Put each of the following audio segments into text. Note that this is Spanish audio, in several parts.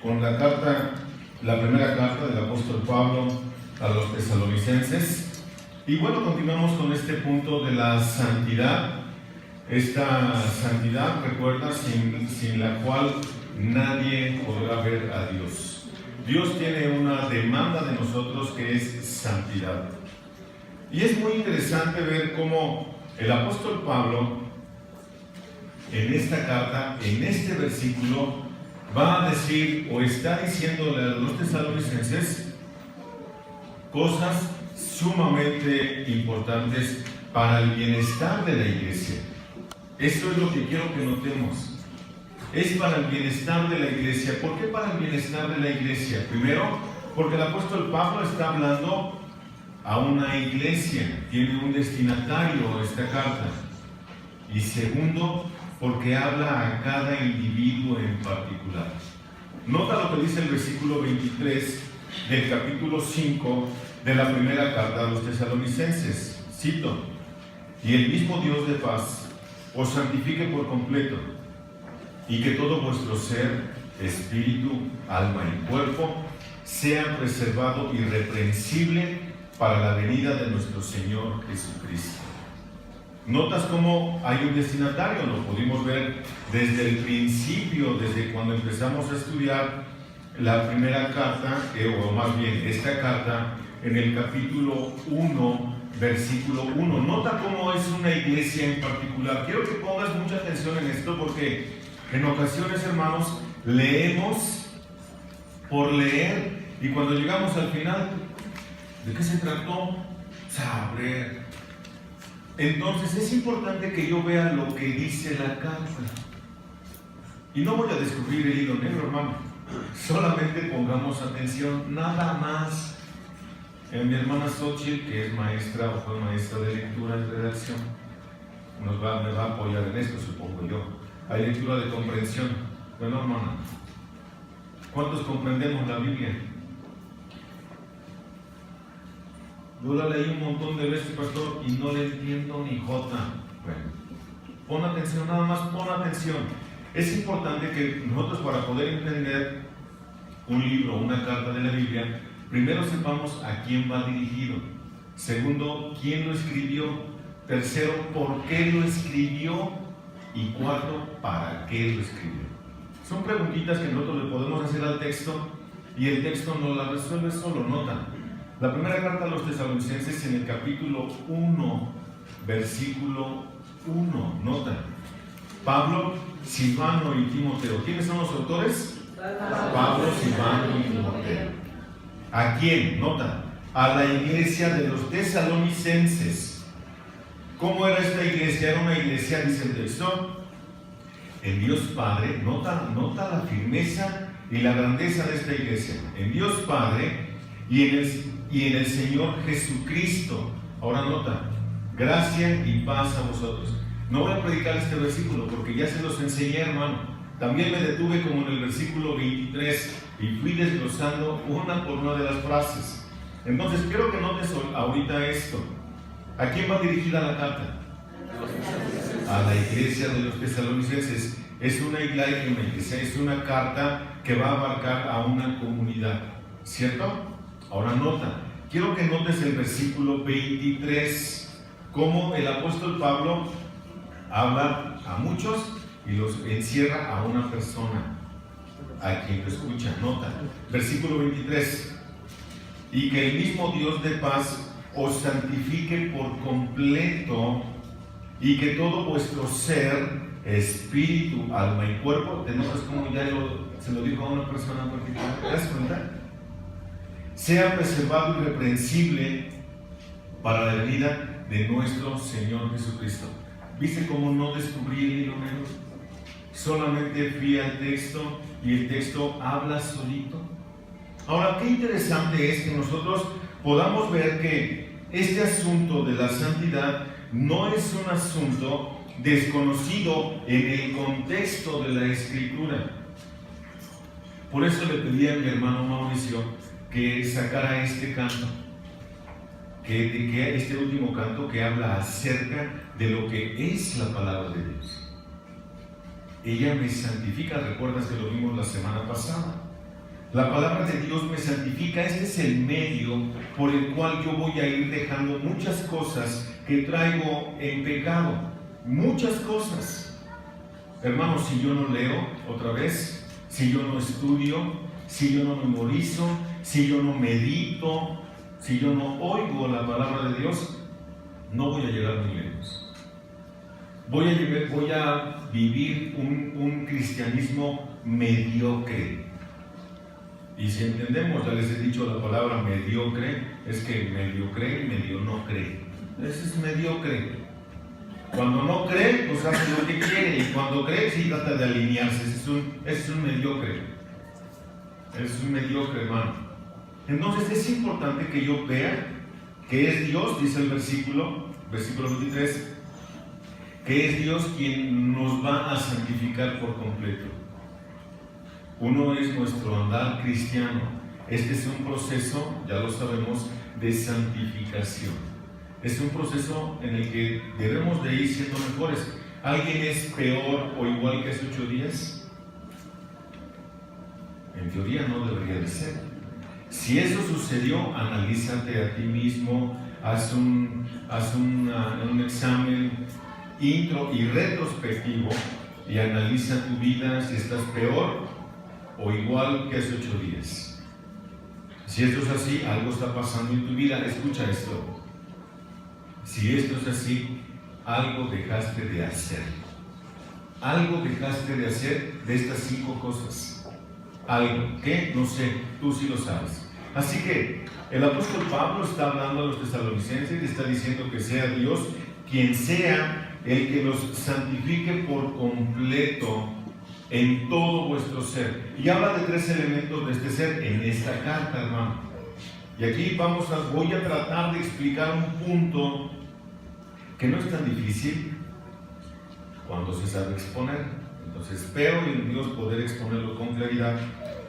con la primera carta del apóstol Pablo a los tesalonicenses. Y bueno, continuamos con este punto de la santidad. Esta santidad, recuerda, sin la cual nadie podrá ver a Dios. Dios tiene una demanda de nosotros que es santidad. Y es muy interesante ver cómo el apóstol Pablo, en esta carta, en este versículo, va a decir o está diciéndole a los tesalonicenses cosas sumamente importantes para el bienestar de la iglesia. Esto es lo que quiero que notemos. Es para el bienestar de la iglesia. ¿Por qué para el bienestar de la iglesia? Primero, porque el apóstol Pablo está hablando a una iglesia, tiene un destinatario esta carta. Y segundo, porque habla a cada individuo en particular. Nota lo que dice el versículo 23 del capítulo 5 de la primera carta a los tesalonicenses. Cito: y el mismo Dios de paz os santifique por completo, y que todo vuestro ser, espíritu, alma y cuerpo sea preservado irreprensible para la venida de nuestro Señor Jesucristo. Notas cómo hay un destinatario, lo pudimos ver desde el principio, desde cuando empezamos a estudiar la primera carta, o más bien esta carta, en el capítulo 1, versículo 1. Nota cómo es una iglesia en particular. Quiero que pongas mucha atención en esto porque en ocasiones, hermanos, leemos por leer y cuando llegamos al final, ¿de qué se trató? Saber. Entonces es importante que yo vea lo que dice la carta. Y no voy a descubrir el hilo negro, hermano. Solamente pongamos atención, nada más. Mi hermana Xochitl, que es maestra o fue maestra de lectura y redacción, me va a apoyar en esto, supongo yo. Hay lectura de comprensión. Bueno, hermana, ¿cuántos comprendemos la Biblia? Yo la leí un montón de veces, pastor, y no le entiendo ni jota. Bueno, pon atención, nada más pon atención. Es importante que nosotros, para poder entender un libro, una carta de la Biblia, primero sepamos a quién va dirigido. Segundo, quién lo escribió. Tercero, por qué lo escribió. Y cuarto, para qué lo escribió. Son preguntitas que nosotros le podemos hacer al texto y el texto no la resuelve solo. Nota, la primera carta a los tesalonicenses en el capítulo 1, versículo 1. Nota, Pablo, Silvano y Timoteo. ¿Quiénes son los autores? Pablo, Silvano y Timoteo. ¿A quién? Nota, a la iglesia de los tesalonicenses. ¿Cómo era esta iglesia? Era una iglesia, dice el texto, en Dios Padre. Nota la firmeza y la grandeza de esta iglesia. En Dios Padre y en el Señor Jesucristo. Ahora nota, gracia y paz a vosotros. No voy a predicar este versículo porque ya se los enseñé, hermano. También me detuve como en el versículo 23 y fui desglosando una por una de las frases. Entonces quiero que notes ahorita esto. ¿A quién va dirigida la carta? A la iglesia de los tesalonicenses. Es una iglesia, es una carta que va a abarcar a una comunidad, ¿cierto? Ahora nota, quiero que notes el versículo 23, cómo el apóstol Pablo habla a muchos y los encierra a una persona, a quien lo escucha. Nota, versículo 23, y que el mismo Dios de paz os santifique por completo, y que todo vuestro ser, espíritu, alma y cuerpo, ¿te notas como ya se lo dijo a una persona en particular? ¿Te das cuenta? Sea preservado irreprensible para la venida de nuestro Señor Jesucristo. ¿Viste cómo no descubrí el hilo negro? Solamente fui al texto y el texto habla solito. Ahora, qué interesante es que nosotros podamos ver que este asunto de la santidad no es un asunto desconocido en el contexto de la Escritura. Por eso le pedí a mi hermano Mauricio que sacara este canto, que este último canto que habla acerca de lo que es la palabra de Dios. Ella me santifica, recuerdas que lo vimos la semana pasada. La palabra de Dios me santifica. Este es el medio por el cual yo voy a ir dejando muchas cosas que traigo en pecado. Muchas cosas. Hermanos, si yo no leo otra vez, si yo no estudio, si yo no memorizo, si yo no medito, si yo no oigo la palabra de Dios, no voy a llegar muy lejos. Voy a vivir un cristianismo mediocre. Y si entendemos, ya les he dicho la palabra mediocre, es que medio cree y medio no cree. Ese es mediocre. Cuando no cree, pues hace lo que quiere, y cuando cree, sí trata de alinearse. Ese es un mediocre. Es un mediocre, hermano. Entonces es importante que yo vea que es Dios, dice el versículo 23, que es Dios quien nos va a santificar por completo. Uno es nuestro andar cristiano. Este es un proceso, ya lo sabemos, de santificación. Es un proceso en el que debemos de ir siendo mejores. ¿Alguien es peor o igual que hace 8 días? En teoría no debería de ser. Si eso sucedió, analízate a ti mismo, haz un examen intro y retrospectivo y analiza tu vida si estás peor o igual que hace 8 días. Si esto es así, algo está pasando en tu vida. Escucha esto. Si esto es así, algo dejaste de hacer. Algo dejaste de hacer de estas 5 cosas. Algo que no sé, tú sí lo sabes. Así que el apóstol Pablo está hablando a los tesalonicenses y está diciendo que sea Dios quien sea el que los santifique por completo en todo vuestro ser. Y habla de 3 elementos de este ser en esta carta, hermano. Y aquí voy a tratar de explicar un punto que no es tan difícil cuando se sabe exponer. Entonces espero en Dios poder exponerlo con claridad.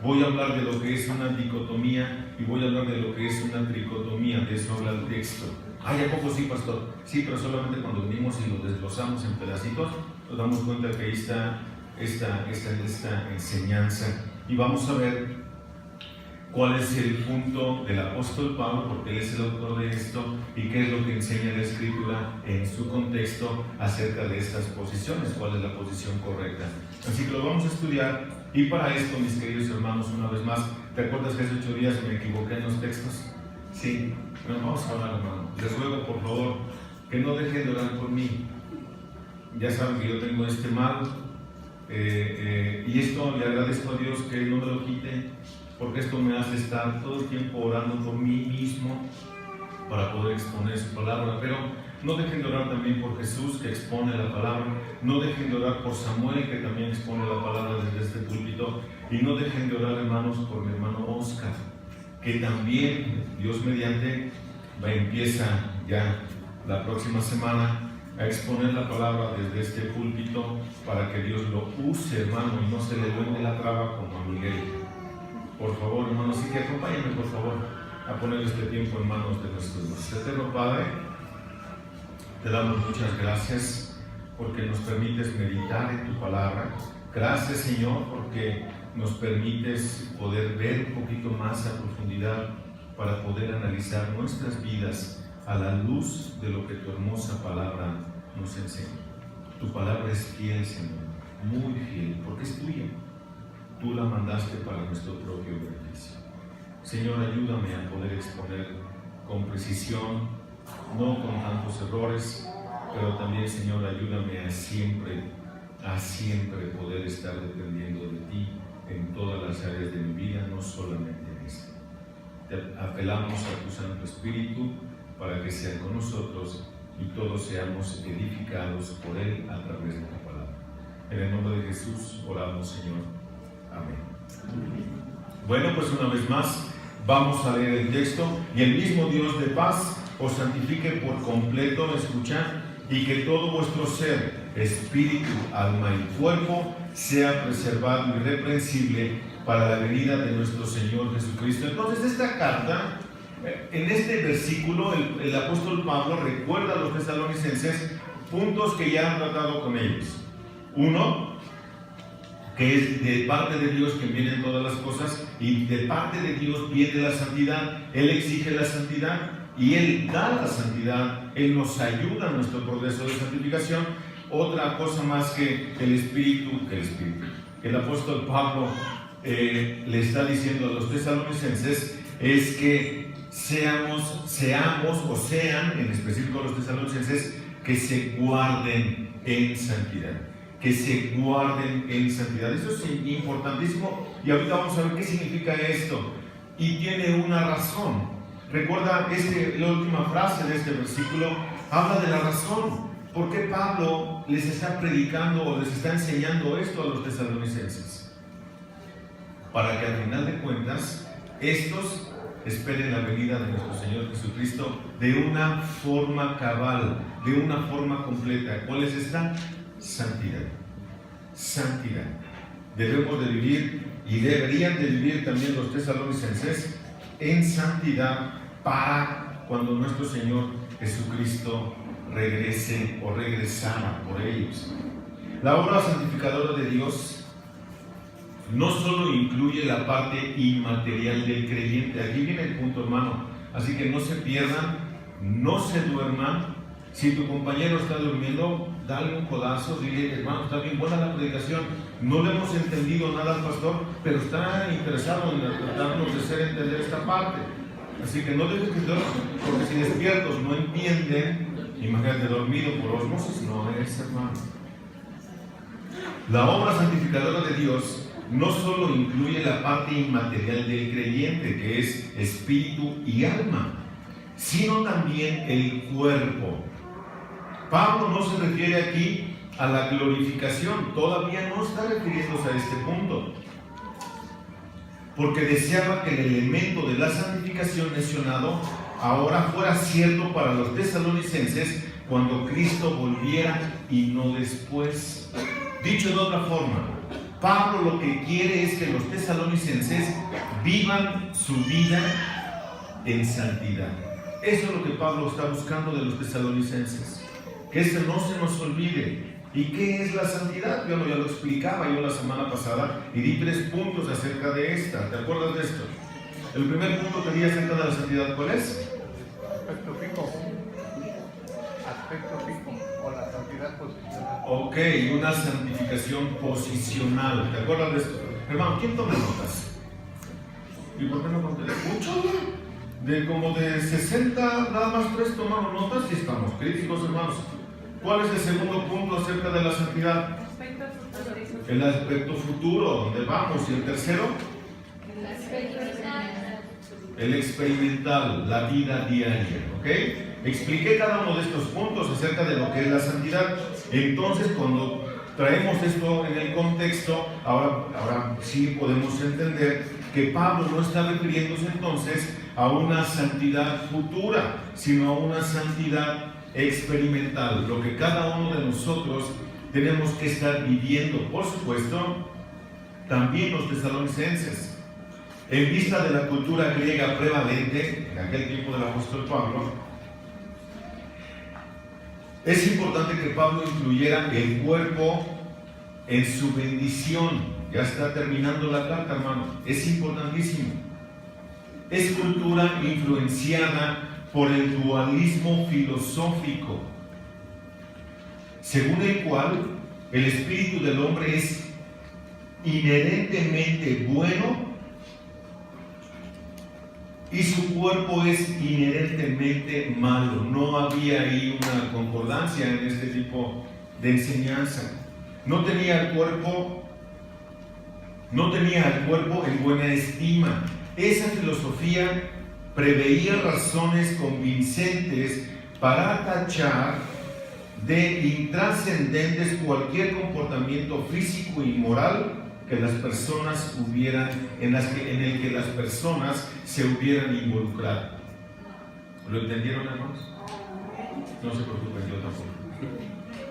Voy a hablar de lo que es una dicotomía y voy a hablar de lo que es una tricotomía. De eso habla el texto. Ay, ¿a poco sí, pastor? Sí, pero solamente cuando venimos y lo desglosamos en pedacitos, nos damos cuenta que ahí está esta enseñanza. Y vamos a ver cuál es el punto del apóstol Pablo, porque él es el autor de esto, y qué es lo que enseña la Escritura en su contexto acerca de estas posiciones, cuál es la posición correcta. Así que lo vamos a estudiar, y para esto, mis queridos hermanos, una vez más, ¿te acuerdas que hace 8 días me equivoqué en los textos? Sí, bueno, vamos a orar, hermano. Les ruego, por favor, que no dejen de orar por mí. Ya saben que yo tengo este mal, y esto le agradezco a Dios que no me lo quite, porque esto me hace estar todo el tiempo orando por mí mismo para poder exponer su palabra. Pero no dejen de orar también por Jesús, que expone la palabra. No dejen de orar por Samuel, que también expone la palabra desde este púlpito. Y no dejen de orar, hermanos, por mi hermano Oscar, que también, Dios mediante, empieza ya la próxima semana a exponer la palabra desde este púlpito para que Dios lo use, hermano, y no se le duele la traba como a Miguel. Por favor, hermano, así que acompáñenme, por favor, a poner este tiempo en manos de nuestro Dios. Eterno Padre, te damos muchas gracias porque nos permites meditar en tu palabra. Gracias, Señor, porque nos permites poder ver un poquito más a profundidad para poder analizar nuestras vidas a la luz de lo que tu hermosa palabra nos enseña. Tu palabra es fiel, Señor, muy fiel, porque es tuya. Tú la mandaste para nuestro propio beneficio. Señor, ayúdame a poder exponer con precisión, no con tantos errores, pero también, Señor, ayúdame a siempre poder estar dependiendo de ti en todas las áreas de mi vida, no solamente en esta. Te apelamos a tu Santo Espíritu para que sea con nosotros y todos seamos edificados por Él a través de tu palabra. En el nombre de Jesús oramos, Señor. Amén. Bueno, pues una vez más vamos a leer el texto. Y el mismo Dios de paz os santifique por completo, escuchad, y que todo vuestro ser, espíritu, alma y cuerpo sea preservado irreprensible para la venida de nuestro Señor Jesucristo. Entonces, esta carta, en este versículo, el apóstol Pablo recuerda a los tesalonicenses puntos que ya han tratado con ellos. Uno, que es de parte de Dios que vienen todas las cosas, y de parte de Dios viene la santidad. Él exige la santidad y Él da la santidad. Él nos ayuda en nuestro proceso de santificación. Otra cosa más que el apóstol Pablo le está diciendo a los tesalonicenses es que sean, en específico los tesalonicenses, que se guarden en santidad. Que se guarden en santidad. Eso es importantísimo, y ahorita vamos a ver qué significa esto. Y tiene una razón. Recuerda, la última frase de este versículo habla de la razón. ¿Por qué Pablo les está predicando o les está enseñando esto a los tesalonicenses? Para que al final de cuentas, estos esperen la venida de nuestro Señor Jesucristo de una forma cabal, de una forma completa. ¿Cuál es esta? Santidad. Santidad. Debemos de vivir, y deberían de vivir también los tesalonicenses, en santidad para cuando nuestro Señor Jesucristo regrese o regresara por ellos. La obra santificadora de Dios no solo incluye la parte inmaterial del creyente. Aquí viene el punto, hermano. Así que no se pierdan, no se duerman. Si tu compañero está durmiendo, dale un codazo, dile: hermano, está bien buena la predicación, no le hemos entendido nada al pastor, pero está interesado en tratarnos de hacer entender esta parte. Así que no dejes que duerman, porque si despiertos no entienden, imagínate dormido por osmosis, no es, hermano. La obra santificadora de Dios no solo incluye la parte inmaterial del creyente, que es espíritu y alma, sino también el cuerpo. Pablo no se refiere aquí a la glorificación, todavía no está refiriéndose a este punto, porque deseaba que el elemento de la santificación mencionado ahora fuera cierto para los tesalonicenses cuando Cristo volviera y no después. Dicho de otra forma, Pablo lo que quiere es que los tesalonicenses vivan su vida en santidad. Eso es lo que Pablo está buscando de los tesalonicenses, que esto no se nos olvide. ¿Y qué es la santidad? Bueno, ya lo explicaba yo la semana pasada y di 3 puntos acerca de esta. ¿Te acuerdas de esto? El primer punto que di acerca de la santidad, ¿cuál es? Aspecto fijo. Aspecto fijo, o la santidad posicional. Ok, una santificación posicional. ¿Te acuerdas de esto? Hermano, ¿quién toma notas? ¿Y por qué no conté? ¿Mucho? De como de 60, nada más 3 tomaron notas y estamos críticos, hermanos. ¿Cuál es el segundo punto acerca de la santidad? El aspecto futuro, ¿dónde vamos? ¿Y el tercero? El experimental, la vida diaria, ¿ok? Expliqué cada uno de estos puntos acerca de lo que es la santidad. Entonces, cuando traemos esto en el contexto, ahora sí podemos entender que Pablo no está refiriéndose entonces a una santidad futura, sino a una santidad experimental, lo que cada uno de nosotros tenemos que estar viviendo. Por supuesto, también los tesalonicenses, en vista de la cultura griega prevalente en aquel tiempo del apóstol Pablo, es importante que Pablo incluyera el cuerpo en su bendición. Ya está terminando la carta, hermano. Es importantísimo. Es cultura influenciada por el dualismo filosófico, según el cual el espíritu del hombre es inherentemente bueno y su cuerpo es inherentemente malo. No había ahí una concordancia en este tipo de enseñanza. No tenía al cuerpo en buena estima. Esa filosofía preveía razones convincentes para tachar de intrascendentes cualquier comportamiento físico y moral que las personas en el que las personas se hubieran involucrado. ¿Lo entendieron, hermanos? No se preocupen, yo tampoco.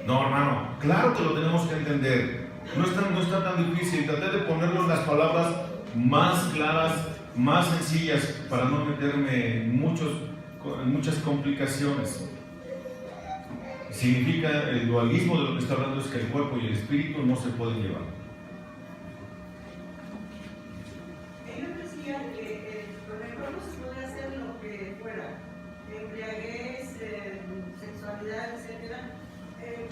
No, hermano, claro que lo tenemos que entender. No está tan difícil. Traté de ponerlo en las palabras más claras, más sencillas, para no meterme en muchas complicaciones. Significa, el dualismo de lo que está hablando es que el cuerpo y el espíritu no se pueden llevar. decía que con el cuerpo se podía hacer lo que fuera, embriaguez, sexualidad, etcétera.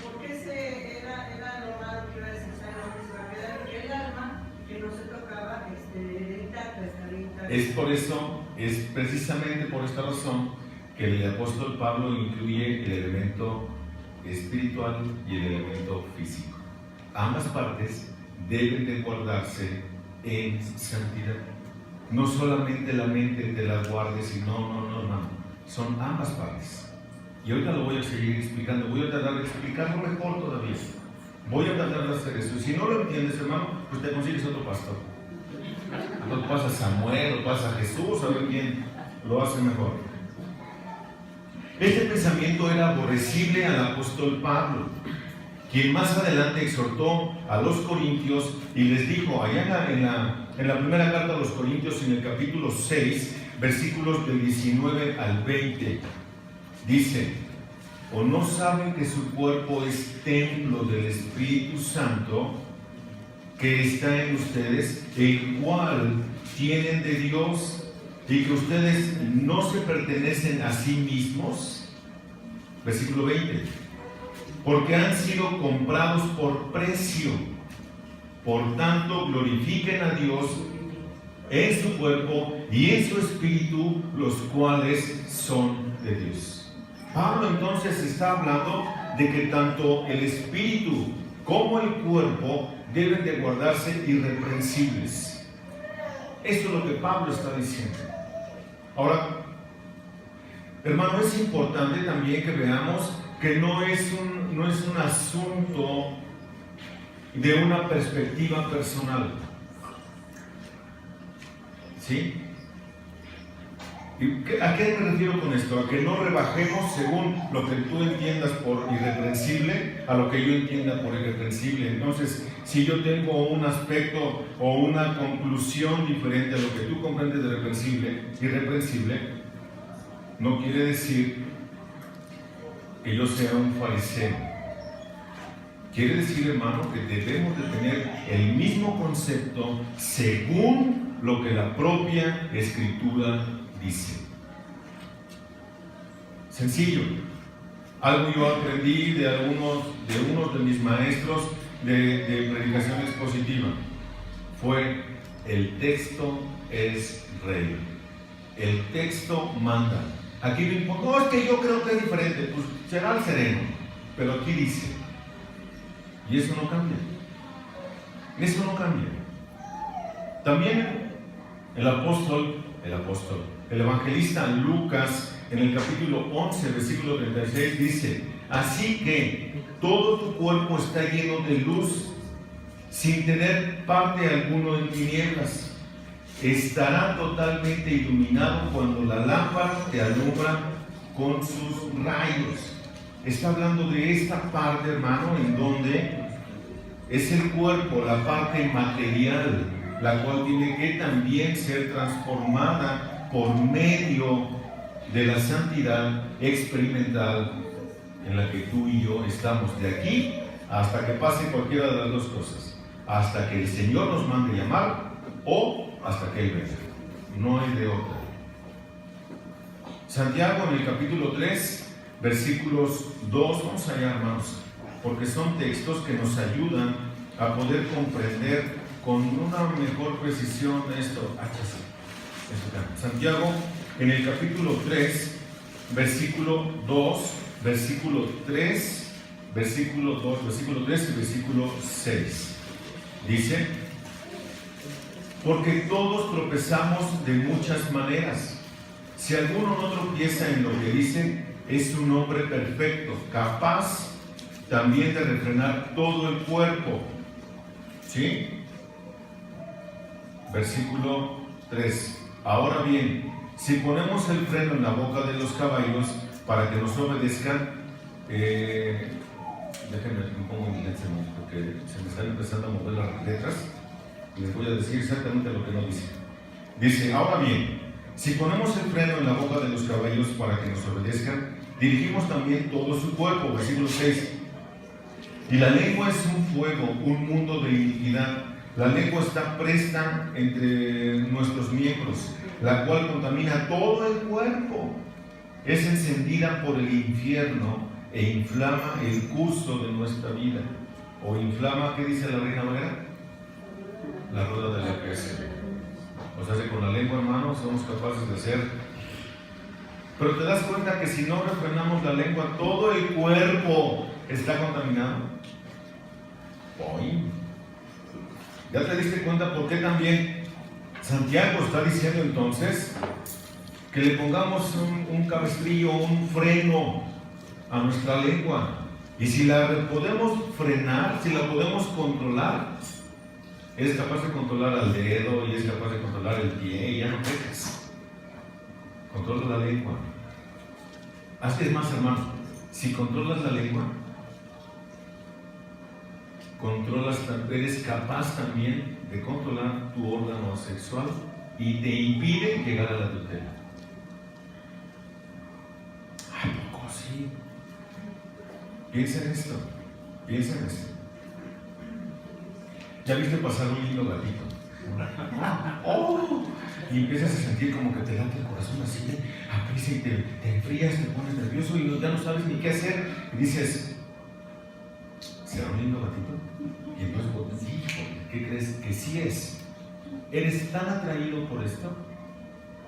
¿Por qué era normal que iba a descansar porque el alma que no se tocaba intacta, estaría intacta? Es por eso, es precisamente por esta razón que el apóstol Pablo incluye el elemento espiritual y el elemento físico. Ambas partes deben de guardarse en santidad. No solamente la mente te la guardes, sino no. Son ambas partes. Y ahorita lo voy a seguir explicando. Voy a tratar de explicarlo mejor todavía. Voy a tratar de hacer eso. Y si no lo entiendes, hermano, pues te consigues otro pastor. Lo pasa a Samuel, lo pasa a Jesús, a ver quién lo hace mejor. Este pensamiento era aborrecible al apóstol Pablo, quien más adelante exhortó a los corintios y les dijo, allá en la primera carta a los corintios, en el capítulo 6, versículos del 19 al 20, dice: ¿o no saben que su cuerpo es templo del Espíritu Santo que está en ustedes, el cual tienen de Dios, y que ustedes no se pertenecen a sí mismos? Versículo 20. Porque han sido comprados por precio. Por tanto, glorifiquen a Dios en su cuerpo y en su espíritu, los cuales son de Dios. Pablo entonces está hablando de que tanto el espíritu como el cuerpo deben de guardarse irreprensibles. Esto es lo que Pablo está diciendo. Ahora, hermano, es importante también que veamos que no es un asunto de una perspectiva personal. ¿Sí? ¿A qué me refiero con esto? A que no rebajemos según lo que tú entiendas por irreprensible a lo que yo entienda por irreprensible. Entonces, si yo tengo un aspecto o una conclusión diferente a lo que tú comprendes de irreprensible, no quiere decir que yo sea un fariseo. Quiere decir, hermano, que debemos de tener el mismo concepto según lo que la propia Escritura dice. Sencillo. Algo yo aprendí de unos de mis maestros de predicación expositiva fue: el texto es rey. El texto manda. Aquí no importa, no, es que yo creo que es diferente, pues será el sereno, pero aquí dice, y eso no cambia. Eso no cambia. También el evangelista Lucas, en el capítulo 11, versículo 36, dice: así que todo tu cuerpo está lleno de luz, sin tener parte alguno en tinieblas. Estará totalmente iluminado cuando la lámpara te alumbra con sus rayos. Está hablando de esta parte, hermano, en donde es el cuerpo, la parte material, la cual tiene que también ser transformada por medio de la santidad experimental en la que tú y yo estamos, de aquí hasta que pase cualquiera de las dos cosas, hasta que el Señor nos mande llamar o hasta que Él venga. No hay de otra. Santiago, en el capítulo 3, versículos 2, vamos allá, hermanos, porque son textos que nos ayudan a poder comprender con una mejor precisión esto. Santiago, en el capítulo 3, versículo 2, versículo 3, versículo 2, versículo 3 y versículo 6. Dice: porque todos tropezamos de muchas maneras. Si alguno no tropieza en lo que dice, es un hombre perfecto, capaz también de refrenar todo el cuerpo. ¿Sí? Versículo 3. Ahora bien, si ponemos el freno en la boca de los caballos para que nos obedezcan, déjenme que me pongo en silencio, porque se me están empezando a mover las letras y les voy a decir exactamente lo que no dice. Dice: ahora bien, si ponemos el freno en la boca de los caballos para que nos obedezcan, dirigimos también todo su cuerpo. Versículo 6. Y la lengua es un fuego, un mundo de iniquidad. La lengua está presta entre nuestros miembros, la cual contamina todo el cuerpo. Es encendida por el infierno e inflama el curso de nuestra vida. O inflama, ¿qué dice la Reina Valera? La rueda de la creación. O sea, con la lengua, hermanos, somos capaces de hacer. Pero te das cuenta que si no refrenamos la lengua, todo el cuerpo está contaminado. Hoy. ¿Ya te diste cuenta por qué también Santiago está diciendo entonces que le pongamos un cabestrillo, un freno a nuestra lengua? Y si la podemos frenar, si la podemos controlar, eres capaz de controlar al dedo y es capaz de controlar el pie y ya no pecas. Controla la lengua. Es más, hermano, si controlas la lengua, eres capaz también de controlar tu órgano sexual y te impide llegar a la tutela. ¿A poco sí? Piensa en esto, piensa en esto. ¿Ya viste pasar un lindo gatito? ¡Oh! Y empiezas a sentir como que te late el corazón así, aprisa y te enfrías, te pones nervioso y ya no sabes ni qué hacer. Y dices, ¿será un lindo gatito? Y entonces vos dices, híjole, ¿qué crees? Que sí es. Eres tan atraído por esto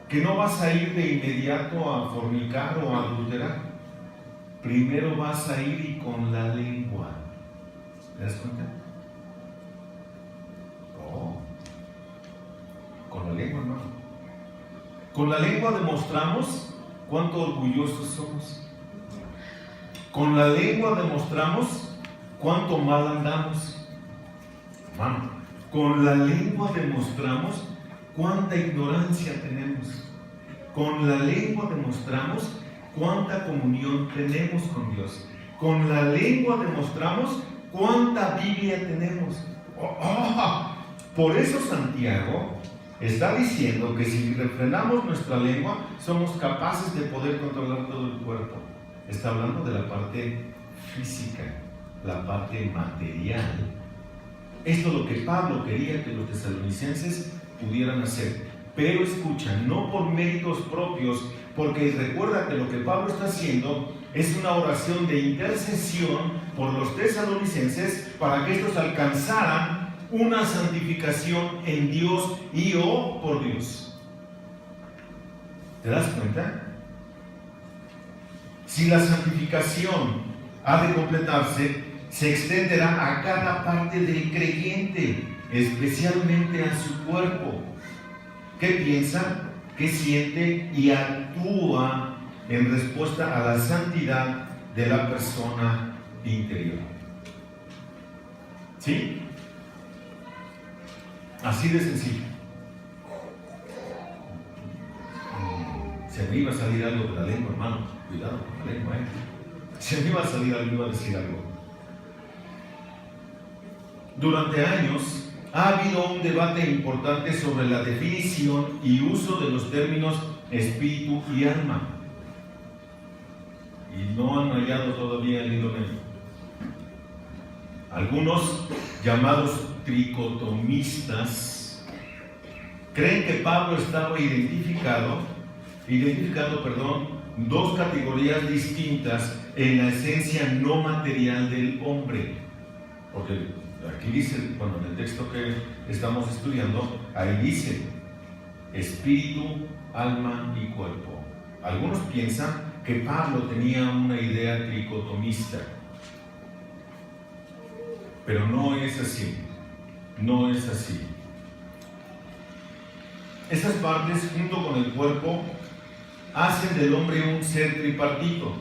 que no vas a ir de inmediato a fornicar o a adulterar. Primero vas a ir y con la lengua. ¿Te das cuenta? Oh. Con la lengua, hermano. Con la lengua demostramos cuánto orgullosos somos. Con la lengua demostramos cuánto mal andamos. Hermano, con la lengua demostramos cuánta ignorancia tenemos. Con la lengua demostramos cuánta comunión tenemos con Dios. Con la lengua demostramos cuánta Biblia tenemos. Por eso Santiago está diciendo que si refrenamos nuestra lengua, somos capaces de poder controlar todo el cuerpo. Está hablando de la parte física, la parte material. Esto es lo que Pablo quería que los tesalonicenses pudieran hacer. Pero escucha, no por méritos propios, porque recuerda que lo que Pablo está haciendo es una oración de intercesión por los tesalonicenses para que estos alcanzaran una santificación en Dios y por Dios. ¿Te das cuenta? Si la santificación ha de completarse, se extenderá a cada parte del creyente, especialmente a su cuerpo. ¿Qué piensa? ¿Qué siente? Y actúa en respuesta a la santidad de la persona interior. ¿Sí? Así de sencillo. Se me iba a salir algo de la lengua, hermano. Cuidado con la lengua, Se me iba a salir algo, iba a decir algo. Durante años ha habido un debate importante sobre la definición y uso de los términos espíritu y alma. Y no han hallado todavía el hilo negro. Algunos, llamados tricotomistas, creen que Pablo estaba identificando, dos categorías distintas en la esencia no material del hombre. Porque aquí dice, bueno, en el texto que estamos estudiando, ahí dice espíritu, alma y cuerpo. Algunos piensan que Pablo tenía una idea tricotomista, pero no es así. No es así. Estas partes, junto con el cuerpo, hacen del hombre un ser tripartito.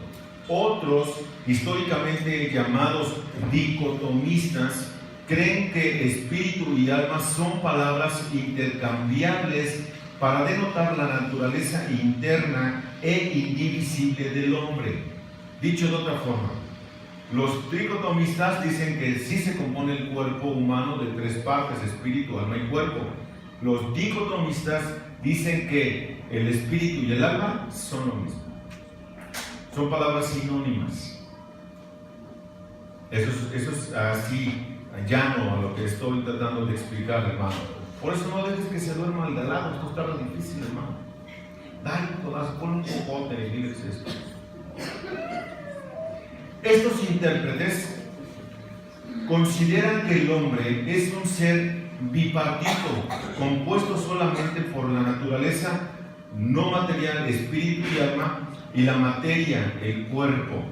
Otros, históricamente llamados dicotomistas, creen que espíritu y alma son palabras intercambiables para denotar la naturaleza interna e indivisible del hombre. Dicho de otra forma, los tricotomistas dicen que sí se compone el cuerpo humano de tres partes, espíritu, alma y cuerpo. Los dicotomistas dicen que el espíritu y el alma son lo mismo. Son palabras sinónimas. Eso es así llano a lo que estoy tratando de explicar, hermano. Por eso no dejes que se duerma al de al lado. Esto está tan difícil, hermano. Dale un codazo, pon un cocote y diles esto. Estos intérpretes consideran que el hombre es un ser bipartito, compuesto solamente por la naturaleza no material, espíritu y alma, y la materia, el cuerpo.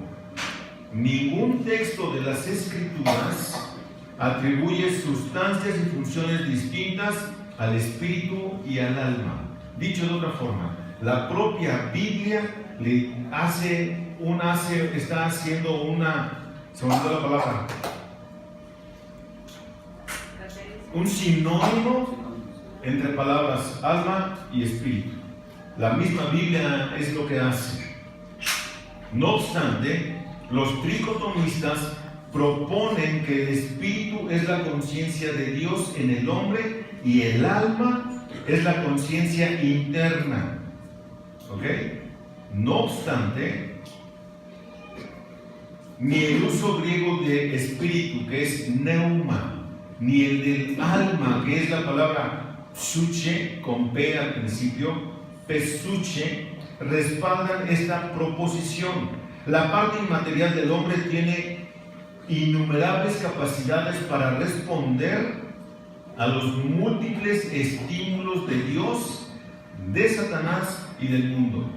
Ningún texto de las Escrituras atribuye sustancias y funciones distintas al espíritu y al alma. Dicho de otra forma, la propia Biblia le está haciendo una, se me olvidó la palabra, un sinónimo entre palabras alma y espíritu. La misma Biblia es lo que hace. No obstante, los tricotomistas proponen que el espíritu es la conciencia de Dios en el hombre y el alma es la conciencia interna. ¿Ok? No obstante, ni el uso griego de espíritu, que es neuma, ni el del alma, que es la palabra psuche, con P al principio, pesuche, respaldan esta proposición. La parte inmaterial del hombre tiene innumerables capacidades para responder a los múltiples estímulos de Dios, de Satanás y del mundo.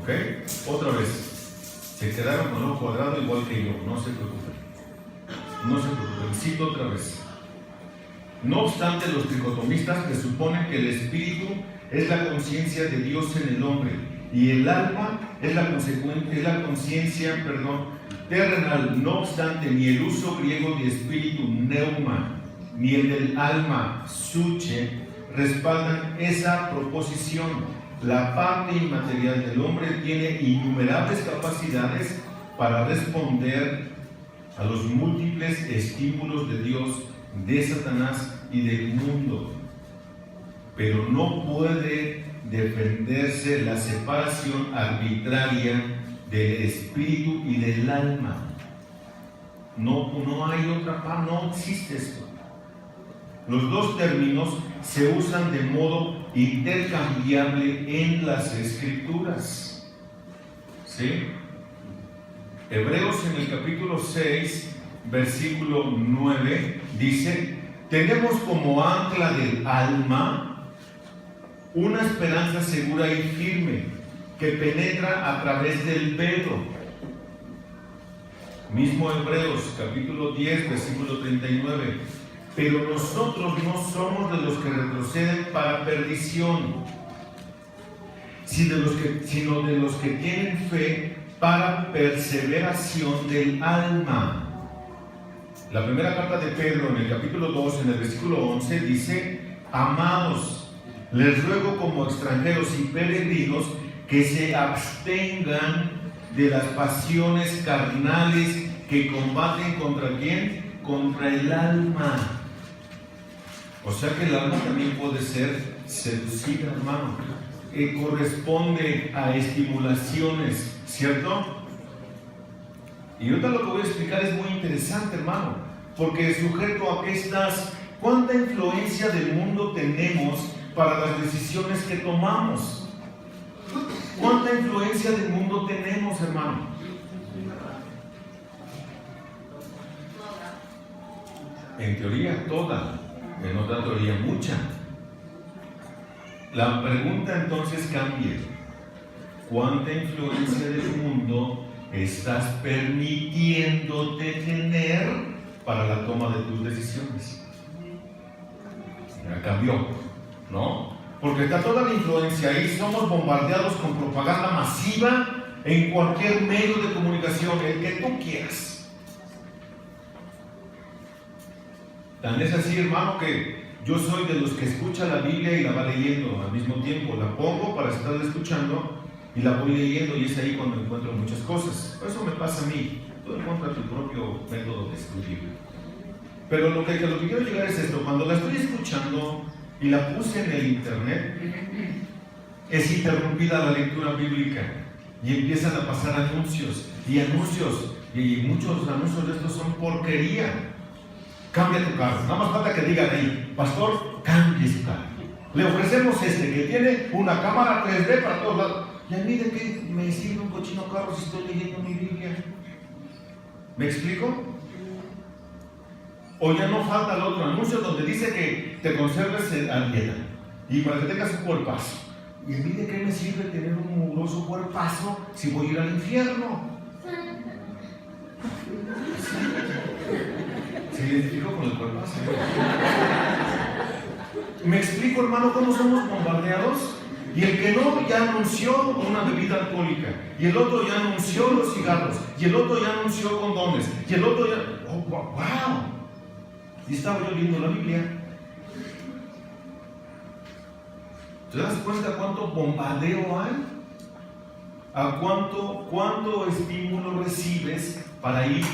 ¿Ok? Otra vez. Se quedaron con ojo cuadrado igual que yo. No se preocupen. No se preocupen. Cito otra vez. No obstante, los tricotomistas presuponen que el espíritu es la conciencia de Dios en el hombre y el alma es la conciencia terrenal. No obstante, ni el uso griego de espíritu neuma ni el del alma psuche respaldan esa proposición. La parte inmaterial del hombre tiene innumerables capacidades para responder a los múltiples estímulos de Dios, de Satanás y del mundo, pero no puede defenderse la separación arbitraria del espíritu y del alma. No hay otra parte, no existe esto. Los dos términos se usan de modo intercambiable en las Escrituras. ¿Sí? Hebreos en el capítulo 6, versículo 9, dice: tenemos como ancla del alma una esperanza segura y firme que penetra a través del velo. Mismo Hebreos, capítulo 10, versículo 39. Pero nosotros no somos de los que retroceden para perdición, sino de los que tienen fe para perseveración del alma. La primera carta de Pedro, en el capítulo 2, en el versículo 11, dice: amados, les ruego como extranjeros y peregrinos que se abstengan de las pasiones carnales que combaten ¿contra quién? Contra el alma. O sea que el alma también puede ser seducida, hermano. Corresponde a estimulaciones, ¿cierto? Y ahorita lo que voy a explicar es muy interesante, hermano, porque sujeto a qué estás, cuánta influencia del mundo tenemos para las decisiones que tomamos. ¿Cuánta influencia del mundo tenemos, hermano? En teoría toda, en otra teoría mucha. La pregunta entonces cambia. ¿Cuánta influencia del mundo estás permitiéndote tener para la toma de tus decisiones? Ya cambió, ¿no? Porque está toda la influencia ahí. Somos bombardeados con propaganda masiva en cualquier medio de comunicación, el que tú quieras. Tan es así, hermano, que yo soy de los que escucha la Biblia y la va leyendo al mismo tiempo. La pongo para estar escuchando y la voy leyendo, y es ahí cuando encuentro muchas cosas. Eso me pasa a mí. Tú encuentras tu propio método de estudio. Pero lo que quiero llegar es esto: cuando la estoy escuchando y la puse en el internet, es interrumpida la lectura bíblica y empiezan a pasar anuncios y anuncios Y muchos anuncios de estos son porquería. Cambia tu carro. Nada más falta que digan ahí, pastor, cambie su carro. Le ofrecemos este que tiene una cámara 3D para todos lados. ¿Y a mí de qué me sirve un cochino carro si estoy leyendo mi Biblia? ¿Me explico? O ya no falta el otro anuncio donde dice que te conserves a dieta y para que tengas un cuerpazo. ¿Y a mí de qué me sirve tener un mugroso cuerpazo si voy a ir al infierno? Se identificó con el cuerpazo. ¿Me explico, hermano, cómo somos bombardeados? Y el que no ya anunció una bebida alcohólica, y el otro ya anunció los cigarros, y el otro ya anunció condones, y el otro ya... ¡Oh, wow! Y estaba yo leyendo la Biblia. ¿Te das cuenta cuánto bombardeo hay? ¿A cuánto estímulo recibes para ir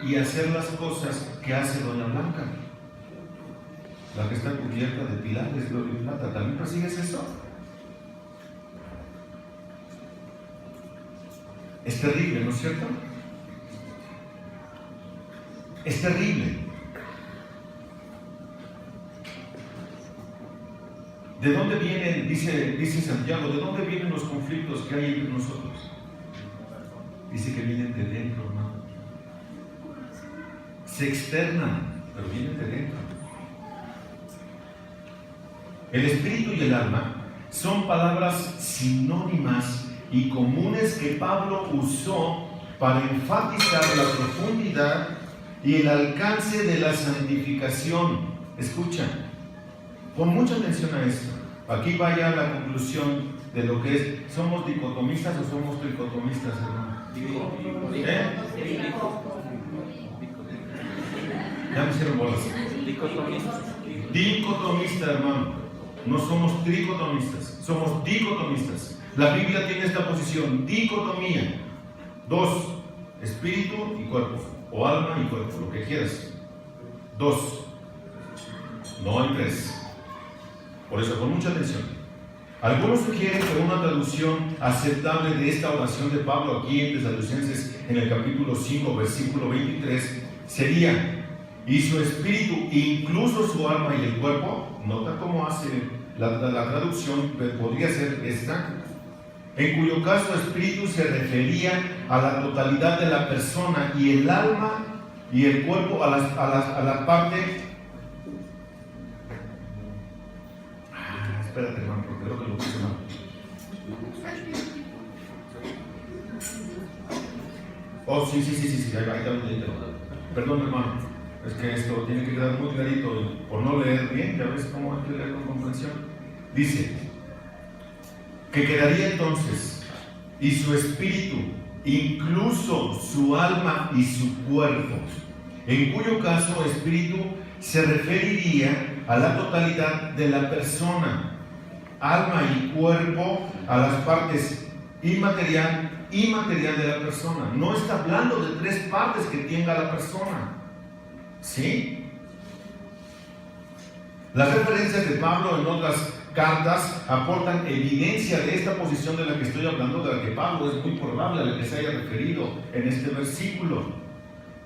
y hacer las cosas que hace Doña Blanca? La que está cubierta de pilares de oro y plata. ¿También persigues eso? Es terrible, ¿no es cierto? Es terrible. ¿De dónde vienen, dice Santiago, de dónde vienen los conflictos que hay entre nosotros? Dice que vienen de dentro, hermano. Se externan, pero vienen de dentro. El espíritu y el alma son palabras sinónimas y comunes que Pablo usó para enfatizar la profundidad y el alcance de la santificación. Escucha, pon mucha atención a esto. Aquí vaya la conclusión de lo que es. ¿Somos dicotomistas o somos tricotomistas, hermano? Ya me hicieron bolas. Dicotomista, hermano. No somos tricotomistas, somos dicotomistas. La Biblia tiene esta posición, dicotomía. Dos, espíritu y cuerpo, o alma y cuerpo, lo que quieras. Dos, no hay tres. Por eso, con mucha atención. Algunos sugieren que una traducción aceptable de esta oración de Pablo aquí en Tesalonicenses, en el capítulo 5, versículo 23, sería: y su espíritu, incluso su alma y el cuerpo. Nota cómo hace la traducción, podría ser esta, en cuyo caso espíritu se refería a la totalidad de la persona y el alma y el cuerpo a la parte. Espérate, hermano, porque creo que lo puse mal. Oh, sí, ahí está. Perdón, hermano. Es que esto tiene que quedar muy clarito por no leer bien. Ya ves cómo hay que leer con comprensión. Dice que quedaría entonces, y su espíritu, incluso su alma y su cuerpo, en cuyo caso espíritu se referiría a la totalidad de la persona, alma y cuerpo a las partes inmaterial y material de la persona. No está hablando de tres partes que tenga la persona. ¿Sí? Las referencias de Pablo en otras cartas aportan evidencia de esta posición de la que estoy hablando, de la que Pablo es muy probable a la que se haya referido en este versículo.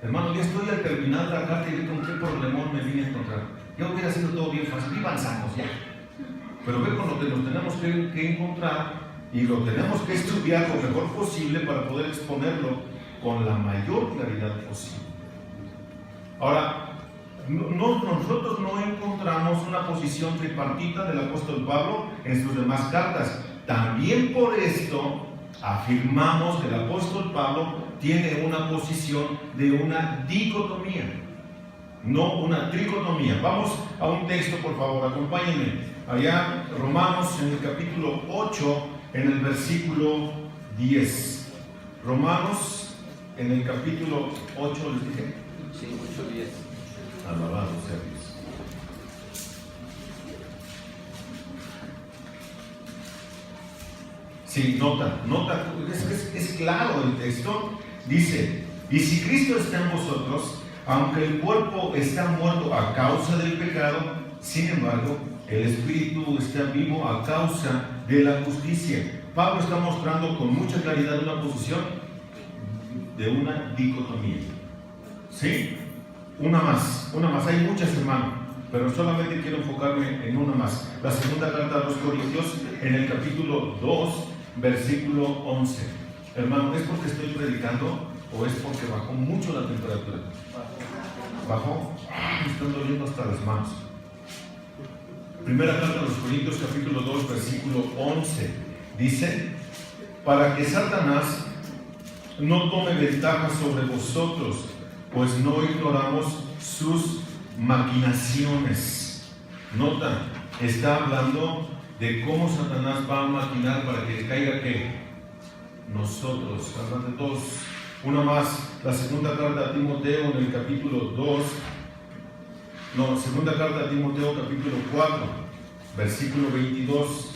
Hermano, ya estoy al terminar la carta y ve con qué problemón me vine a encontrar. Ya hubiera sido todo bien fácil, vivan sanos ya. Pero ve con lo que nos tenemos que encontrar y lo tenemos que estudiar lo mejor posible para poder exponerlo con la mayor claridad posible. Ahora, nosotros no encontramos una posición tripartita del apóstol Pablo en sus demás cartas. También por esto afirmamos que el apóstol Pablo tiene una posición de una dicotomía, no una tricotomía. Vamos a un texto, por favor, acompáñenme. Allá, Romanos, en el capítulo 8, en el versículo 10. Romanos, en el capítulo 8, ¿les dije? Sí, 8:10. Alabado sea Dios. Sí, nota, es claro el texto. Dice: y si Cristo está en vosotros, aunque el cuerpo está muerto a causa del pecado, sin embargo, el espíritu está vivo a causa de la justicia. Pablo está mostrando con mucha claridad una posición de una dicotomía. ¿Sí? Una más. Hay muchas, hermano, pero solamente quiero enfocarme en una más. La segunda carta a los Corintios, en el capítulo 2, versículo 11. Hermano, ¿es porque estoy predicando o es porque bajó mucho la temperatura? ¿Bajó? Me están doliendo hasta las manos. Primera carta a los Corintios, capítulo 2, versículo 11. Dice: para que Satanás no tome ventaja sobre vosotros, pues no ignoramos sus maquinaciones. Nota, está hablando de cómo Satanás va a maquinar para que caiga ¿qué? Nosotros, hablan de todos. Una más, la segunda carta a Timoteo en el capítulo 2, segunda carta a Timoteo capítulo 4, versículo 22.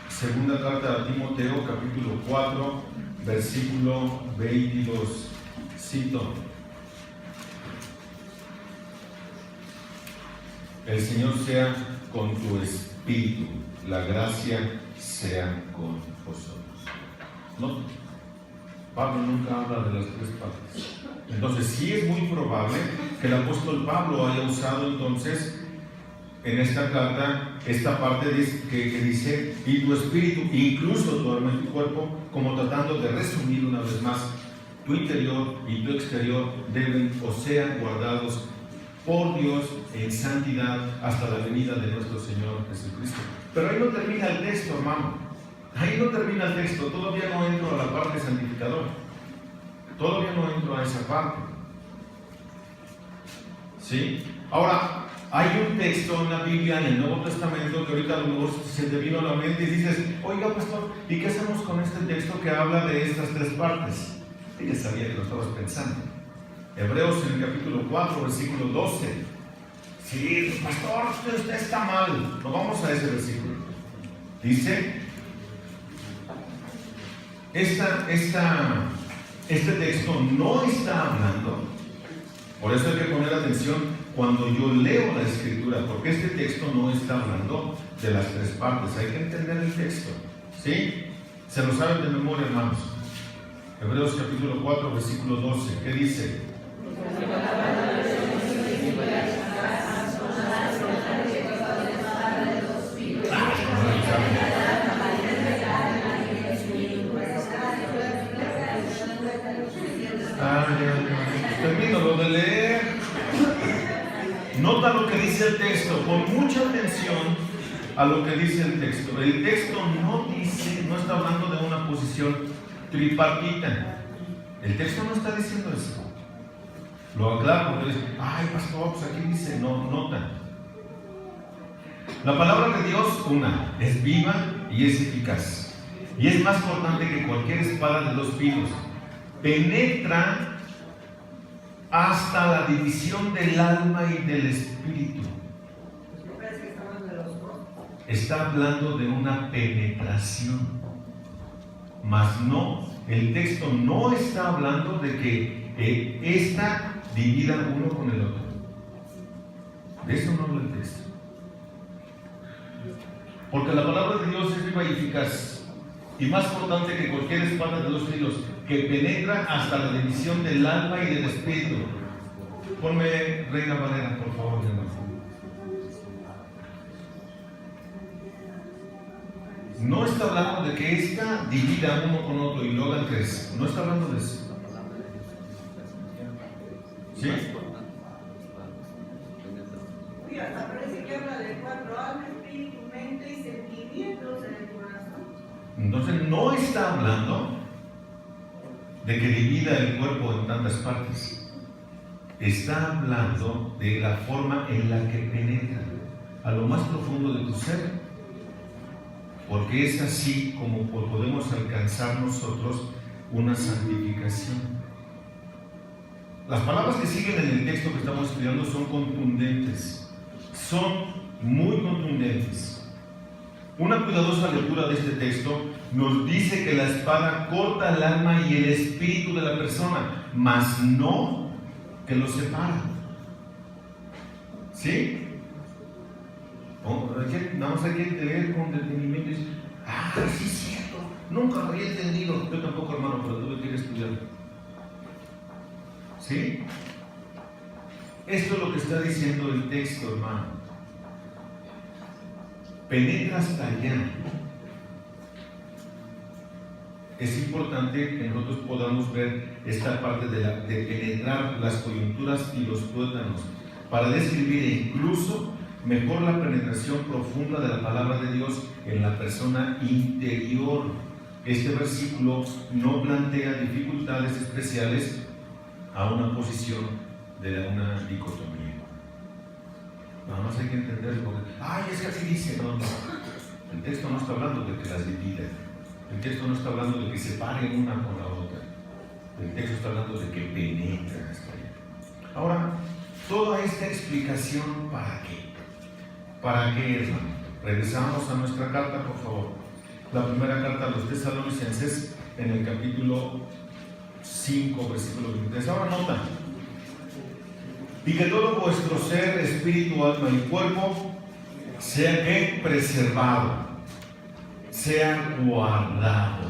Segunda carta a Timoteo capítulo 4, versículo 22. Cito: el Señor sea con tu espíritu, la gracia sea con vosotros. ¿No? Pablo nunca habla de las tres partes. Entonces sí es muy probable que el apóstol Pablo haya usado entonces en esta carta esta parte que dice y tu espíritu, incluso tu alma y tu cuerpo, como tratando de resumir una vez más: tu interior y tu exterior deben o sean guardados por Dios en santidad hasta la venida de nuestro Señor Jesucristo. Pero ahí no termina el texto, hermano. Ahí no termina el texto. Todavía no entro a la parte santificadora. Todavía no entro a esa parte. ¿Sí? Ahora, hay un texto en la Biblia, en el Nuevo Testamento, que ahorita a lo mejor se te vino a la mente y dices: oiga, pastor, ¿y qué hacemos con este texto que habla de estas tres partes? Y ya sabía que lo estabas pensando. Hebreos en el capítulo 4, versículo 12. Sí, pastor, usted está mal. No vamos a ese versículo. Dice: este texto no está hablando. Por eso hay que poner atención cuando yo leo la Escritura, porque este texto no está hablando de las tres partes. Hay que entender el texto. ¿Sí? Se lo saben de memoria, hermanos. Hebreos capítulo 4, versículo 12. ¿Qué dice? Termino lo de leer. Nota lo que dice el texto. Pon mucha atención a lo que dice el texto. El texto no está hablando de una posición tripartita. El texto no está diciendo eso. Lo aclaro porque dice: ay, pastor, pues aquí dice. No, nota. La palabra de Dios, una, es viva y es eficaz. Y es más cortante que cualquier espada de 2 filos. Penetra hasta la división del alma y del espíritu. Está hablando de una penetración. Mas no, el texto no está hablando de que esta divida uno con el otro. De eso no habla el texto. Porque la palabra de Dios es viva y eficaz, y más cortante que cualquier espada de 2 filos, que penetra hasta la división del alma y del espíritu. Ponme Reina Valera, por favor, hermano. No está hablando de que esta divida uno con otro y lo hagan 3. No está hablando de eso. ¿Sí? Y hasta parece que habla de 4: alma, espíritu, mente y sentimientos en el corazón. Entonces no está hablando de que divida el cuerpo en tantas partes. Está hablando de la forma en la que penetra a lo más profundo de tu ser, porque es así como podemos alcanzar nosotros una santificación. Las palabras que siguen en el texto que estamos estudiando son contundentes, son muy contundentes. Una cuidadosa lectura de este texto nos dice que la espada corta el alma y el espíritu de la persona, mas no que los separa. ¿Sí? Nada más hay que leer con detenimiento y decir: sí es cierto, nunca lo había entendido. Yo tampoco, hermano, pero tuve que ir a estudiar. ¿Sí? Esto es lo que está diciendo el texto, hermano. Penetra hasta allá. Es importante que nosotros podamos ver esta parte de penetrar las coyunturas y los tuétanos para describir incluso mejor la penetración profunda de la palabra de Dios en la persona interior. Este versículo no plantea dificultades especiales a una posición de una dicotomía. Nada más hay que entenderlo porque, ay, es que así dice, no. El texto no está hablando de que las divide. El texto no está hablando de que separen una con la otra. El texto está hablando de que penetren hasta allá. Ahora, toda esta explicación, ¿para qué? ¿Para qué, hermano? Regresamos a nuestra carta, por favor. La primera carta a los Tesalonicenses, en el capítulo 5, versículo 23. Ahora nota. Y que todo vuestro ser, espíritu, alma y cuerpo sea que preservado, sea guardado.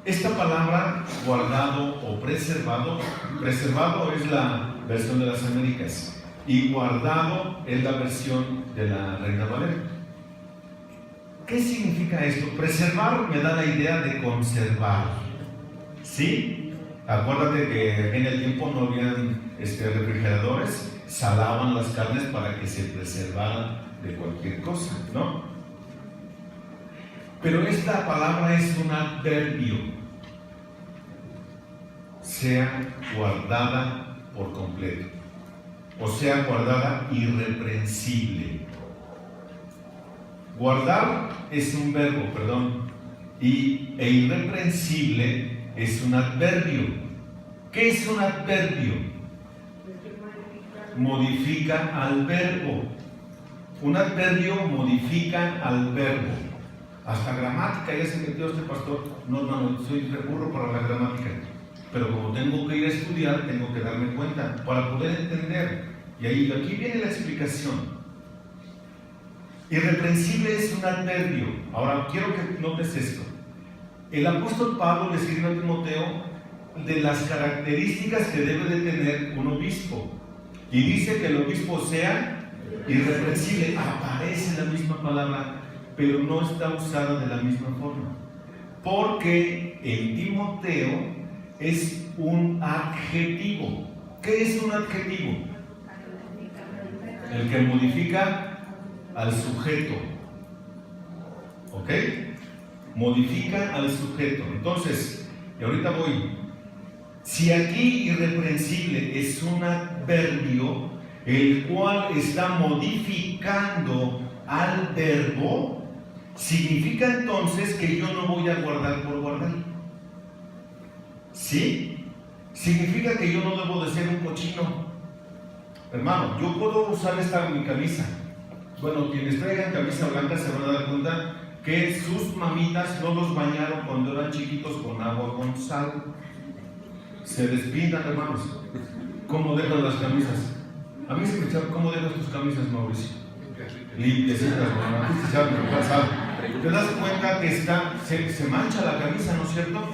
Esta palabra guardado o preservado, preservado es la versión de las Américas y guardado es la versión de la Reina Valera. ¿Qué significa esto? Preservar me da la idea de conservar. ¿Sí? Acuérdate que en el tiempo no habían refrigeradores, salaban las carnes para que se preservaran de cualquier cosa, ¿no? Pero esta palabra es un adverbio. Sea guardada por completo, o sea guardada irreprensible. Guardar es un verbo, e irreprensible es un adverbio. ¿Qué es un adverbio? Modifica al verbo. Un adverbio modifica al verbo. Hasta gramática ya se metió este pastor. No, soy recurro para la gramática. Pero como tengo que ir a estudiar, tengo que darme cuenta para poder entender. Y aquí viene la explicación. Irreprensible es un adverbio. Ahora quiero que notes esto. El apóstol Pablo le escribe a Timoteo de las características que debe de tener un obispo. Y dice que el obispo sea irreprensible. Aparece la misma palabra, pero no está usada de la misma forma. Porque en Timoteo es un adjetivo. ¿Qué es un adjetivo? El que modifica al sujeto. ¿Ok? Modifica al sujeto. Entonces, y ahorita voy. Si aquí irreprensible es un adverbio, el cual está modificando al verbo, significa entonces que yo no voy a guardar por guardar. ¿Sí? Significa que yo no debo de ser un cochino. Hermano, yo puedo usar mi camisa. Bueno, quienes traigan camisa blanca se van a dar cuenta que sus mamitas no los bañaron cuando eran chiquitos con agua con sal. Se despintan, hermanos. ¿Cómo dejan las camisas? A mí se me echaba, ¿cómo dejas tus camisas, Mauricio? Limpiecitas, ¿no? Te das cuenta que se mancha la camisa, ¿no es cierto?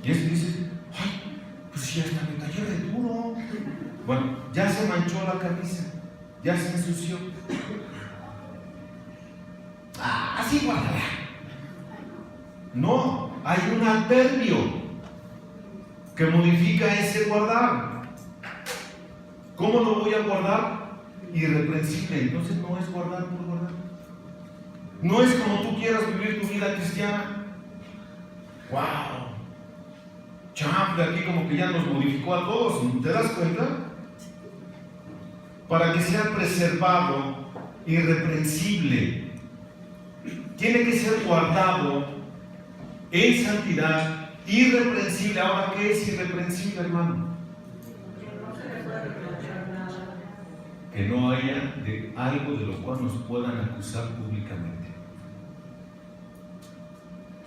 Y eso dice, ay, pues ya está, me cayó de duro. Bueno, ya se manchó la camisa, ya se ensució. Así guardará. No, hay un adverbio que modifica ese guardar. ¿Cómo lo voy a guardar? Irreprensible. Entonces no es guardar por guardar. No es como tú quieras vivir tu vida cristiana. ¡Wow! Champ, de aquí como que ya nos modificó a todos. ¿Te das cuenta? Para que sea preservado, irreprensible, tiene que ser guardado en santidad, irreprensible. Ahora, ¿qué es irreprensible, hermano? Que no haya de algo de lo cual nos puedan acusar públicamente.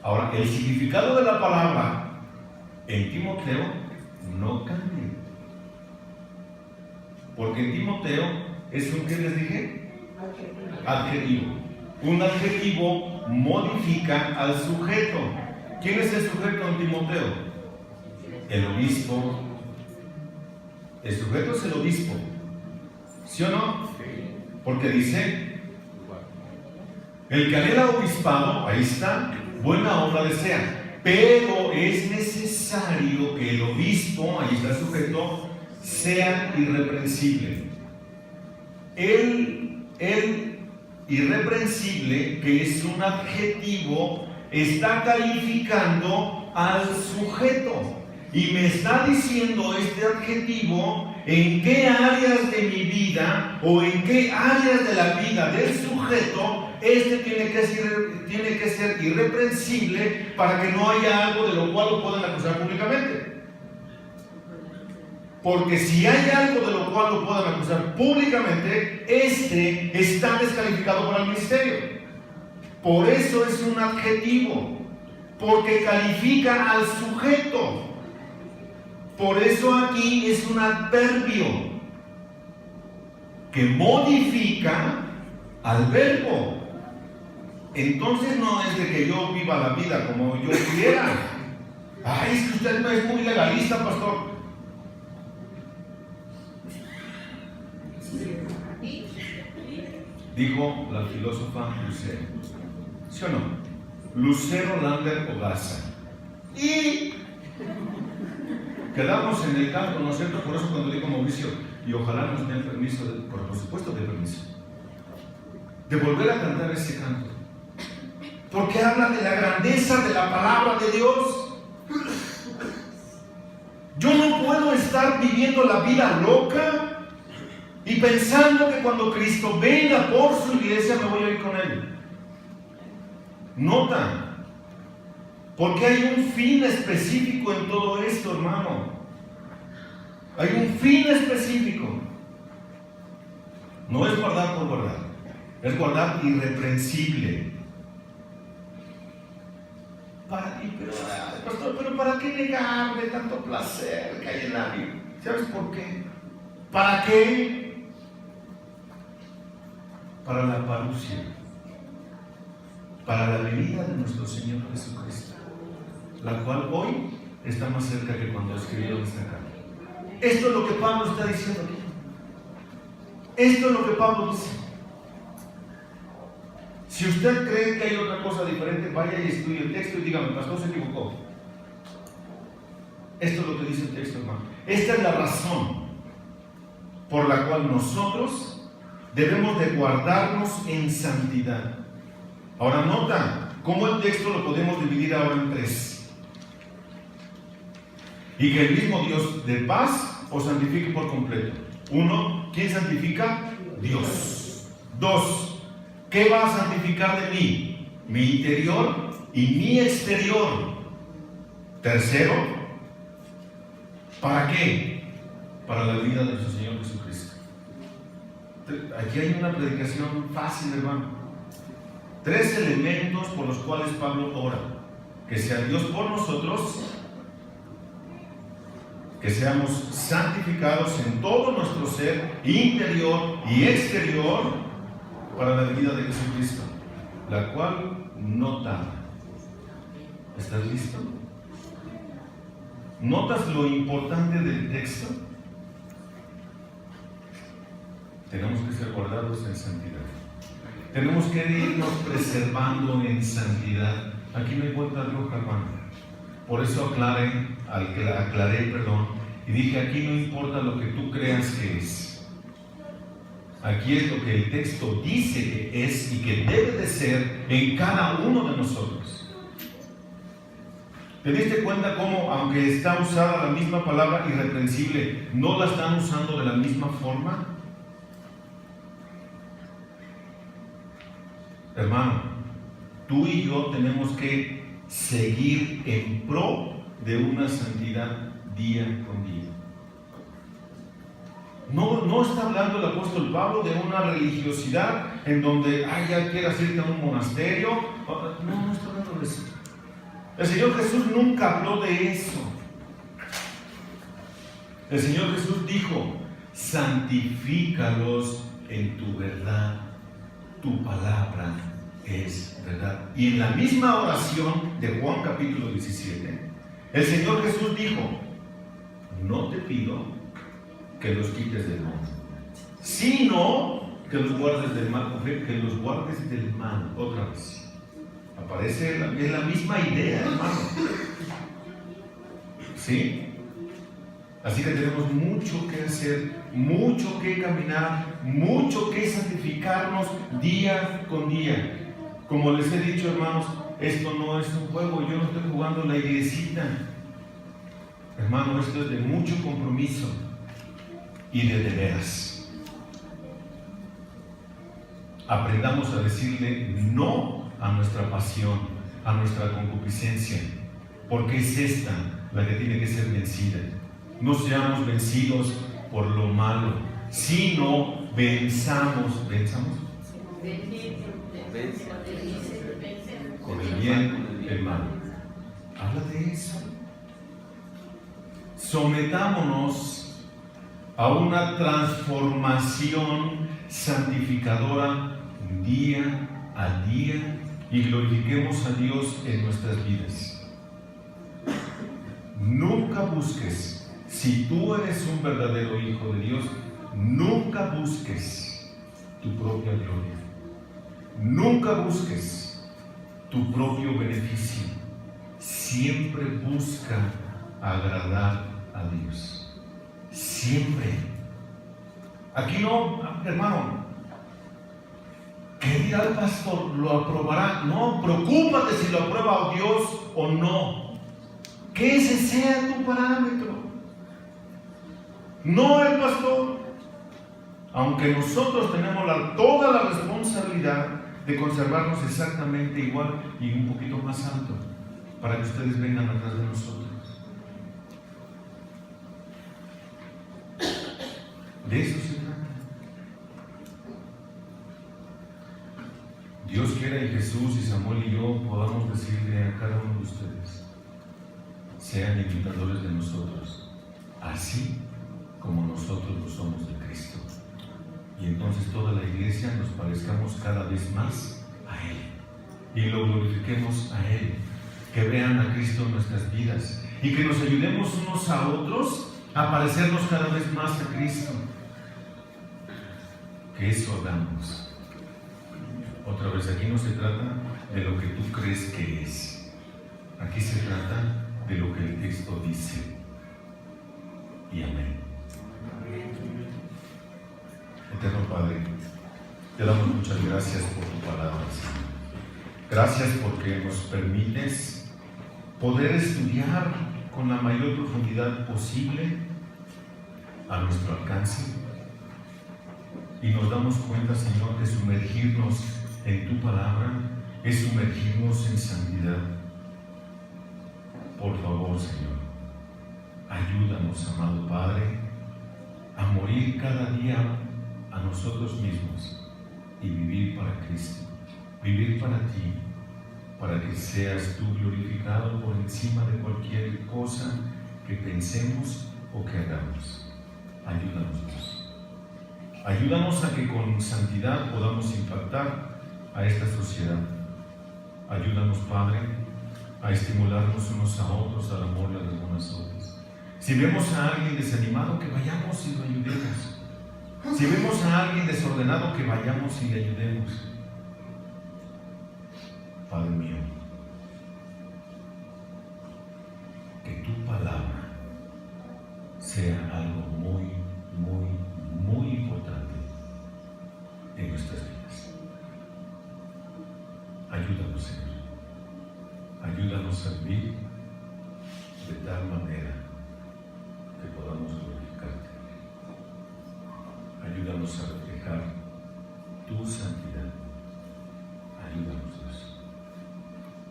Ahora, el significado de la palabra en Timoteo no cambia. Porque en Timoteo es un, ¿qué les dije? Adjetivo. Un adjetivo modifica al sujeto. ¿Quién es el sujeto en Timoteo? el obispo. El sujeto es el obispo. ¿Sí o no? Porque dice, el que anhela obispado, ahí está, buena obra desea. Pero es necesario que el obispo, ahí está el sujeto, sea irreprensible. El irreprensible, que es un adjetivo, está calificando al sujeto. Y me está diciendo este adjetivo en qué áreas de mi vida o en qué áreas de la vida del sujeto tiene que ser irreprensible para que no haya algo de lo cual lo puedan acusar públicamente. Porque si hay algo de lo cual lo puedan acusar públicamente, está descalificado para el ministerio. Por eso es un adjetivo, porque califica al sujeto. Por eso aquí es un adverbio que modifica al verbo. Entonces no es de que yo viva la vida como yo quiera. Ay, es que usted no es muy legalista, pastor. Dijo la filósofa Lucero. ¿Sí o no? Lucero Lander Ogasa. Y quedamos en el canto, ¿no es cierto? Por eso cuando digo Mauricio, y ojalá nos den permiso, por supuesto de permiso, de volver a cantar ese canto. Porque habla de la grandeza de la palabra de Dios. Yo no puedo estar viviendo la vida loca y pensando que cuando Cristo venga por su iglesia me voy a ir con Él. Nota. Porque hay un fin específico en todo esto, hermano. Hay un fin específico. No es guardar por guardar. Es guardar irreprensible. Pastor, pero ¿para qué negarle tanto placer que hay en la vida? ¿Sabes por qué? ¿Para qué? Para la parusia. Para la venida de nuestro Señor Jesucristo, la cual hoy está más cerca que cuando escribió esta carta. Esto es lo que Pablo está diciendo aquí. Esto es lo que Pablo dice. Si usted cree que hay otra cosa diferente, vaya y estudie el texto y dígame, pastor, se equivocó. Esto es lo que dice el texto, hermano. Esta es la razón por la cual nosotros debemos de guardarnos en santidad. Ahora nota cómo el texto lo podemos dividir ahora en tres. Y que el mismo Dios de paz os santifique por completo. Uno, ¿quién santifica? Dios. Dos, ¿qué va a santificar de mí? Mi interior y mi exterior. Tercero, ¿para qué? Para la vida de nuestro Señor Jesucristo. Aquí hay una predicación fácil, hermano. Tres elementos por los cuales Pablo ora: que sea Dios por nosotros, que seamos santificados en todo nuestro ser interior y exterior para la venida de Jesucristo, la cual no tarda. ¿Estás listo? ¿Notas lo importante del texto? Tenemos que ser guardados en santidad. Tenemos que irnos preservando en santidad. Aquí no hay vuelta roja, hermano. Por eso aclaré, y dije, aquí no importa lo que tú creas que es. Aquí es lo que el texto dice que es y que debe de ser en cada uno de nosotros. ¿Te diste cuenta cómo, aunque está usada la misma palabra irreprensible, no la están usando de la misma forma? Hermano, tú y yo tenemos que seguir en pro de una santidad día con día. No está hablando el apóstol Pablo de una religiosidad en donde ya quieras irte a un monasterio. No está hablando de eso. El Señor Jesús nunca habló de eso. El Señor Jesús dijo: santifícalos en tu verdad, tu palabra es verdad. Y en la misma oración de Juan capítulo 17, el Señor Jesús dijo: no te pido que los quites del mundo, sino que los guardes del mal, que los guardes del mal. Otra vez. Aparece es la misma idea, hermano. ¿Sí? Así que tenemos mucho que hacer, mucho que caminar, mucho que santificarnos día con día. Como les he dicho, hermanos, esto no es un juego, yo no estoy jugando la iglesita. Hermano, esto es de mucho compromiso y de veras. Aprendamos a decirle no a nuestra pasión, a nuestra concupiscencia, porque es esta la que tiene que ser vencida. No seamos vencidos por lo malo, sino ¿venzamos? Con el bien el mal. Habla de eso. Sometámonos a una transformación santificadora día a día y glorifiquemos a Dios en nuestras vidas. Nunca busques, si tú eres un verdadero hijo de Dios, nunca busques tu propia gloria. Nunca busques tu propio beneficio. Siempre busca agradar a Dios. Siempre. Aquí no, hermano, ¿qué dirá el pastor? ¿Lo aprobará? No, preocúpate si lo aprueba Dios o no. Que ese sea tu parámetro. No el pastor. Aunque nosotros tenemos toda la responsabilidad de conservarnos exactamente igual y un poquito más alto, para que ustedes vengan atrás de nosotros. De eso se trata. Dios quiera y Jesús y Samuel y yo podamos decirle a cada uno de ustedes: sean imitadores de nosotros, así como nosotros lo somos de Cristo. Y entonces toda la iglesia nos parezcamos cada vez más a Él y lo glorifiquemos a Él. Que vean a Cristo en nuestras vidas y que nos ayudemos unos a otros a parecernos cada vez más a Cristo. Que eso hagamos. Otra vez, aquí no se trata de lo que tú crees que es. Aquí se trata de lo que el texto dice. Y amén. Eterno Padre, te damos muchas gracias por tu palabra, Señor. Gracias porque nos permites poder estudiar con la mayor profundidad posible a nuestro alcance. Y nos damos cuenta, Señor, que sumergirnos en tu palabra es sumergirnos en santidad. Por favor, Señor, ayúdanos, amado Padre, a morir cada día a nosotros mismos y vivir para Cristo, vivir para ti, para que seas tú glorificado por encima de cualquier cosa que pensemos o que hagamos. Ayúdanos, Dios. Ayúdanos a que con santidad podamos impactar a esta sociedad. Ayúdanos, Padre, a estimularnos unos a otros al amor y a las buenas obras. Si vemos a alguien desanimado, que vayamos y lo ayudemos. Si vemos a alguien desordenado, que vayamos y le ayudemos. Padre mío, que tu palabra sea algo muy, muy, muy importante en nuestras vidas. Ayúdanos, Señor. Ayúdanos a vivir de tal manera que podamos glorificarte. Ayúdanos a reflejar tu santidad. Ayúdanos, Dios.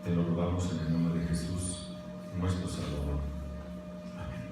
Te lo rogamos en el nombre de Jesús, nuestro Salvador. Amén.